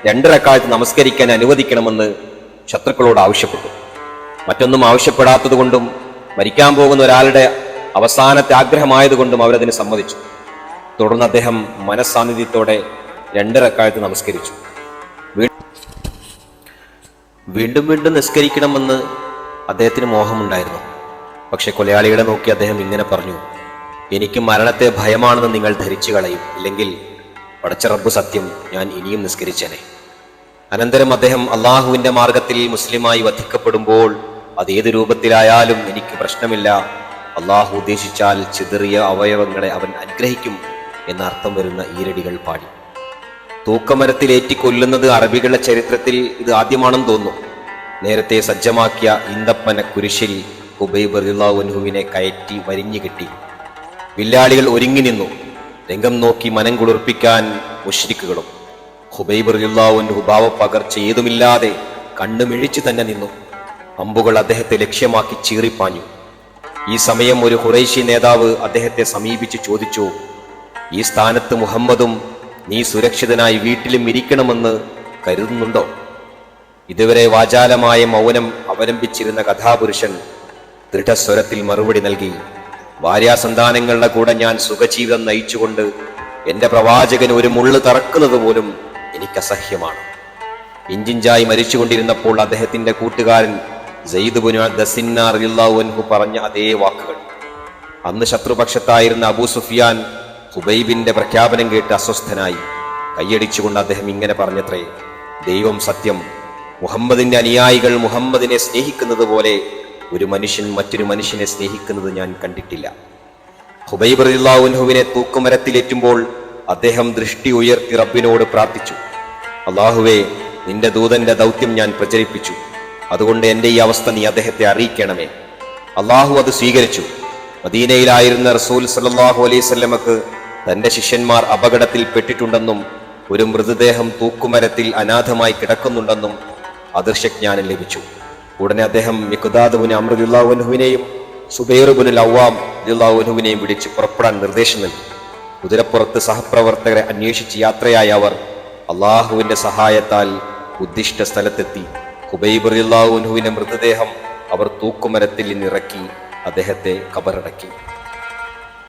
2 റക്അത്ത് നമസ്കരിക്കാൻ അനുവദിക്കണമെന്ന് ശത്രുക്കളോട് ആവശ്യപ്പെട്ടു. മറ്റൊന്നും ആവശ്യപ്പെടാത്തതുകൊണ്ടും മരിക്കാൻ പോകുന്ന ഒരാളുടെ അവസാനത്തെ ആഗ്രഹമായതുകൊണ്ടും അവരതിന് സമ്മതിച്ചു. തുടർന്ന് അദ്ദേഹം മനസ്സാന്നിധ്യത്തോടെ 2 റക്അത്ത് നമസ്കരിച്ചു. വീണ്ടും വീണ്ടും നിസ്കരിക്കണമെന്ന് അദ്ദേഹത്തിന് മോഹമുണ്ടായിരുന്നു. പക്ഷെ കൊലയാളികളെ നോക്കി അദ്ദേഹം ഇങ്ങനെ പറഞ്ഞു: എനിക്ക് മരണത്തെ ഭയമാണെന്ന് നിങ്ങൾ ധരിച്ചു കളയും, ഇല്ലെങ്കിൽ പടച്ച റബ്ബ് സത്യം, ഞാൻ ഇനിയും നിസ്കരിച്ചേനെ. അനന്തരം അദ്ദേഹം അള്ളാഹുവിന്റെ മാർഗത്തിൽ മുസ്ലിമായി വധിക്കപ്പെടുമ്പോൾ അതേത് രൂപത്തിലായാലും എനിക്ക് പ്രശ്നമില്ല, അള്ളാഹു ഉദ്ദേശിച്ചാൽ ചിതറിയ അവയവങ്ങളെ അവൻ അനുഗ്രഹിക്കും എന്നർത്ഥം വരുന്ന ഈരടികൾ പാടി. തൂക്കമരത്തിലേറ്റി കൊല്ലുന്നത് അറബികളുടെ ചരിത്രത്തിൽ ഇത് ആദ്യമാണെന്ന് തോന്നുന്നു. നേരത്തെ സജ്ജമാക്കിയ ഈന്തപ്പന കുരിശിൽ ഖുബൈബ് റളിയല്ലാഹു അൻഹുവിനെ കയറ്റി വരിഞ്ഞു കെട്ടി. വില്ലാളികൾ ഒരുങ്ങി നിന്നു. രംഗം നോക്കി മനം കുളിർപ്പിക്കാൻ മുശ്രിക്കുകളും. ഖുബൈബ് റളിയല്ലാഹു അൻഹു ഭാവപ്പകർച്ച ഏതുമില്ലാതെ കണ്ണുമിഴിച്ചു തന്നെ നിന്നു. അമ്പുകൾ അദ്ദേഹത്തെ ലക്ഷ്യമാക്കി ചീറിപ്പാഞ്ഞു. ഈ സമയം ഒരു ഖുറൈശി നേതാവ് അദ്ദേഹത്തെ സമീപിച്ച് ചോദിച്ചു: ഈ സ്ഥാനത്ത് മുഹമ്മദും നീ സുരക്ഷിതനായി വീട്ടിലും ഇരിക്കണമെന്ന് കരുതുന്നുണ്ടോ? ഇതുവരെ വാചാലമായ മൗനം അവലംബിച്ചിരുന്ന കഥാപുരുഷൻ ദൃഢസ്വരത്തിൽ മറുപടി നൽകി: ഭാര്യാസന്താനങ്ങളുടെ കൂടെ ഞാൻ സുഖജീവിതം നയിച്ചുകൊണ്ട് എന്റെ പ്രവാചകന് ഒരു മുള്ളു തറക്കുന്നത് പോലും എനിക്ക് അസഹ്യമാണ്. ഇഞ്ചിഞ്ചായി മരിച്ചുകൊണ്ടിരുന്നപ്പോൾ അദ്ദേഹത്തിന്റെ കൂട്ടുകാരൻ സയ്യിദ് ഇബ്നു ദസിന്ന റളിയല്ലാഹു അൻഹു പറഞ്ഞ അതേ വാക്കുകൾ. അന്ന് ശത്രുപക്ഷത്തായിരുന്ന അബൂ സുഫിയാൻ ഖുബൈബിന്റെ പ്രഖ്യാപനം കേട്ട് അസ്വസ്ഥനായി. കൈയടിച്ചുകൊണ്ട് അദ്ദേഹം ഇങ്ങനെ പറഞ്ഞത്രേ: ദൈവം സത്യം, മുഹമ്മദിന്റെ അനുയായികൾ മുഹമ്മദിനെ സ്നേഹിക്കുന്നത് പോലെ ഒരു മനുഷ്യൻ മറ്റൊരു മനുഷ്യനെ സ്നേഹിക്കുന്നത് ഞാൻ കണ്ടിട്ടില്ല. ഖുബൈബ് റളിയല്ലാഹു അൻഹുവിനെ തൂക്കുമരത്തിലേറ്റുമ്പോൾ അദ്ദേഹം ദൃഷ്ടി ഉയർത്തി റബ്ബിനോട് പ്രാർത്ഥിച്ചു: അല്ലാഹുവേ, നിന്റെ ദൂതന്റെ ദൗത്യം ഞാൻ പ്രചരിപ്പിച്ചു, അതുകൊണ്ട് എന്റെ ഈ അവസ്ഥ നീ അദ്ദേഹത്തെ അറിയിക്കണമേ. അള്ളാഹു അത് സ്വീകരിച്ചു. മദീനയിലായിരുന്ന റസൂൽ സല്ലല്ലാഹു അലൈഹി വസല്ലമക്ക് തന്റെ ശിഷ്യന്മാർ അപകടത്തിൽ പെട്ടിട്ടുണ്ടെന്നും ഒരു മൃതദേഹം തൂക്കുമരത്തിൽ അനാഥമായി കിടക്കുന്നുണ്ടെന്നും അദൃശ്യജ്ഞാനം ലഭിച്ചു. ഉടനെ അദ്ദേഹം മിഖ്ദാദ് ഇബ്നു അംർ റളിയല്ലാഹു അൻഹുവിനെയും സുബൈർ ഇബ്നുൽ അവ്വാം റളിയല്ലാഹു അൻഹുവിനെയും വിളിച്ച് പുറപ്പെടാൻ നിർദ്ദേശം നൽകി. കുതിരപ്പുറത്ത് സഹപ്രവർത്തകരെ അന്വേഷിച്ച് യാത്രയായ അവർ അള്ളാഹുവിന്റെ സഹായത്താൽ ഉദ്ദിഷ്ട സ്ഥലത്തെത്തി. ഖുബൈബ് റളിയല്ലാഹു അൻഹുവിന്റെ മൃതദേഹം അവർ തൂക്കുമരത്തിൽ നിന്നിറക്കി അദ്ദേഹത്തെ ഖബറടക്കി.